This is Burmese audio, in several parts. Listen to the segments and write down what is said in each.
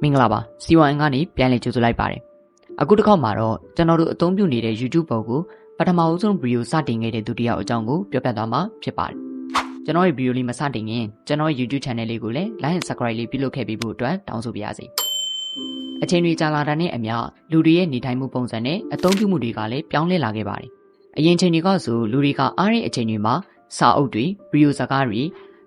မင်္ဂလာပါ C1 ကနေပြန်လည်ကြိုဆိုလိုက်ပါတယ်အခုတစ်ခေါက်မှာတော့ကျွန်တော်တို့အသုံးပြုနေတဲ့ YouTube ပေါ်ကိုပထမဆုံးဗီဒီယိုစတင်ခဲ့တဲ့သူတစ်ယောက်အကြောင်းကိုပြောပြသွားမှာဖြစ်ပါတယ်ကျွန်တော်ရဲ့ဗီဒီယိုလေးမစတင်ခင်ကျွန်တော်ရဲ့ YouTube Channel လေးကိုလည်း Like and Subscribe လေးပြုလုပ်ခဲ့ပြီးဖို့အတွက်တောင်းဆိုပါရစေအချိန်တွေကြာလာတာနဲ့အမျှလူတွေရဲ့နေထိုင်မှုပုံစံနဲ့အသုံးပြုမှုတွေကလည်းပြောင်းလဲလာခဲ့ပါတယ်အရင်ချိန်တွေကဆိုလူတွေကအားတဲ့အချိန်တွေမှာစာအုပ်တွေဗီဒီယိုစကားတွေ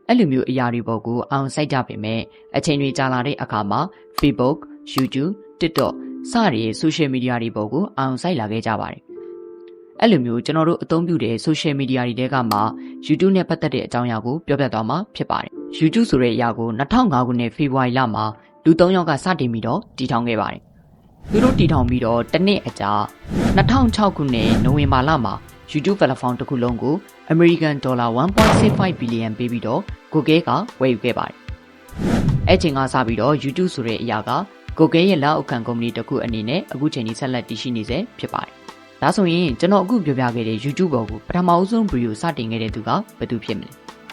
အဲ့လိုမျိုးအရာတွေပေါ်ကိုအောင်စိုက်ကြပေမဲ့အချိန်တွေကြာလာတဲ့အခါမှာ Facebook, YouTube, TikTok စတဲ့ social media တွေပေါ်ကိုအောင်စိုက်လာခဲ့ကြပါတယ်။အဲ့လိုမျိုးကျွန်တော်တို့အသုံးပြုတဲ့ social media တွေတဲကမှ YouTube နဲ့ပတ်သက်တဲ့အကြောင်းအရာကိုပြောပြသွားမှာဖြစ်ပါတယ်။ YouTube ဆိုတဲ့အရာကို2005ခုနှစ်ဖေဖော်ဝါရီလမှာလူ3ယောက်ကစတင်ပြီးတော့တည်ထောင်ခဲ့ပါတယ်။သူတို့တည်ထောင်ပြီးတော့တစ်နှစ်အကြာ2006ခုနှစ်နိုဝင်ဘာလမှာ YouTube platform တစ်ခုလုံးကို American dollar 1.65 billion ပေးပြီးတော့ Google ကဝယ်ယူခဲ့ပါတယ်။အဲ့ချိန်ကစပြီးတော့ YouTube ဆိုတဲ့အရာက Google ရဲ့လက်အောက်ခံကုမ္ပဏီတစ်ခုအနေနဲ့အခုချိန်ကြီးဆက်လက်တည်ရှိနေစေဖြစ်ပါတယ်။ဒါဆိုရင်ကျွန်တော်အခုပြောပြခဲ့တဲ့ YouTube ပေါ်ကိုပထမဆုံးဗီဒီယိုစတင်ခဲ့တဲ့သူကဘယ်သူဖြစ်မလဲ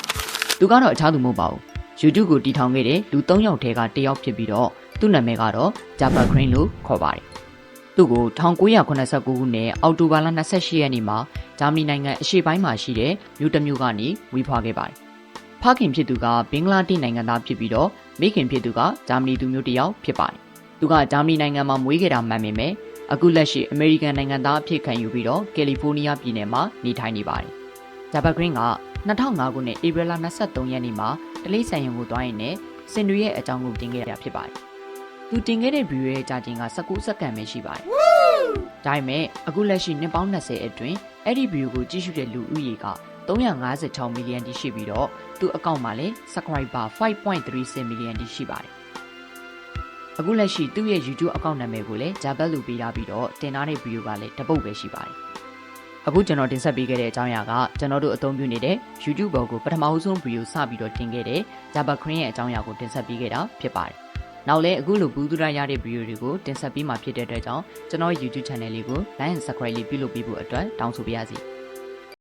။သူကတော့အခြားသူမဟုတ်ပါဘူး။ YouTube ကိုတည်ထောင်ခဲ့တဲ့လူ3ယောက်ထဲကတစ်ယောက်ဖြစ်ပြီးတော့သူ့နာမည်ကတော့ Jabber Green လို့ခေါ်ပါတယ်။သူ့ကို1989ခုနှစ်အောက်တိုဘာလ28ရက်နေ့မှာဂျာမနီနိုင်ငံအရှေ့ပိုင်းမှာရှိတဲ့မြို့တစ်မြို့ကနေမွေးဖွားခဲ့ပါတယ်။ဖခင်ဖြစ်သူကဘင်္ဂလားဒေ့ရှ်နိုင်ငံသားဖြစ်ပြီးတော့မိခင်ဖြစ်သူကဂျာမနီသူမျိုးတစ်ယောက်ဖြစ်ပါတယ်။သူကဂျာမနီနိုင်ငံမှာမွေးခဲ့တာမှန်ပေမဲ့အခုလက်ရှိအမေရိကန်နိုင်ငံသားအဖြစ်ခံယူပြီးတော့ကယ်လီဖိုးနီးယားပြည်နယ်မှာနေထိုင်နေပါတယ်။ဂျာဘာဂရင်းက2005ခုနှစ်ဧပြီလ23ရက်နေ့မှာတလေးဆန်ရုံကိုတွားရင်းနဲ့စင်တွေရဲ့အကြောင်းကိုတင်ခဲ့ရတာဖြစ်ပါတယ်။သူတင်ခဲ့တဲ့ဗီဒီယိုရဲ့ကြာချိန်က19စက္ကန့်ပဲရှိပါတယ်။ဒါပေမဲ့အခုလက်ရှိနှစ်ပေါင်း20အတွင်းအဲ့ဒီဗီဒီယိုကိုကြည့်ရှုတဲ့လူဦးရေက356 million တိရှိပြီးတော့သူ့အကောင့်မှာလည်း subscriber 5.36 million တိရှိပါတယ်။အခုလက်ရှိသူ့ရဲ့ YouTube အကောင့်နာမည်ကိုလည်း Jabber လို့ပေးထားပြီးတော့တင်ထားတဲ့ဗီဒီယိုကလည်းတစ်ပုတ်ပဲရှိပါတယ်။အခုကျွန်တော်တင်ဆက်ပေးခဲ့တဲ့အကြောင်းအရာကကျွန်တော်တို့အသုံးပြုနေတဲ့ YouTube ပေါ်ကိုပထမဆုံးဗီဒီယိုစပြီးတော့တင်ခဲ့တဲ့ Jabber Green ရဲ့အကြောင်းအရာကိုတင်ဆက်ပေးခဲ့တာဖြစ်ပါတယ်။နောက်လည်းအခုလိုဘူးသူရရတဲ့ဗီဒီယိုတွေကိုတင်ဆက်ပေးမှာဖြစ်တဲ့အတွက်ကြောင့်ကျွန်တော် YouTube Channel လေးကို Like and Subscribe လေးပြုလုပ်ပေးဖို့အတွက်တောင်းဆိုပါရစေ။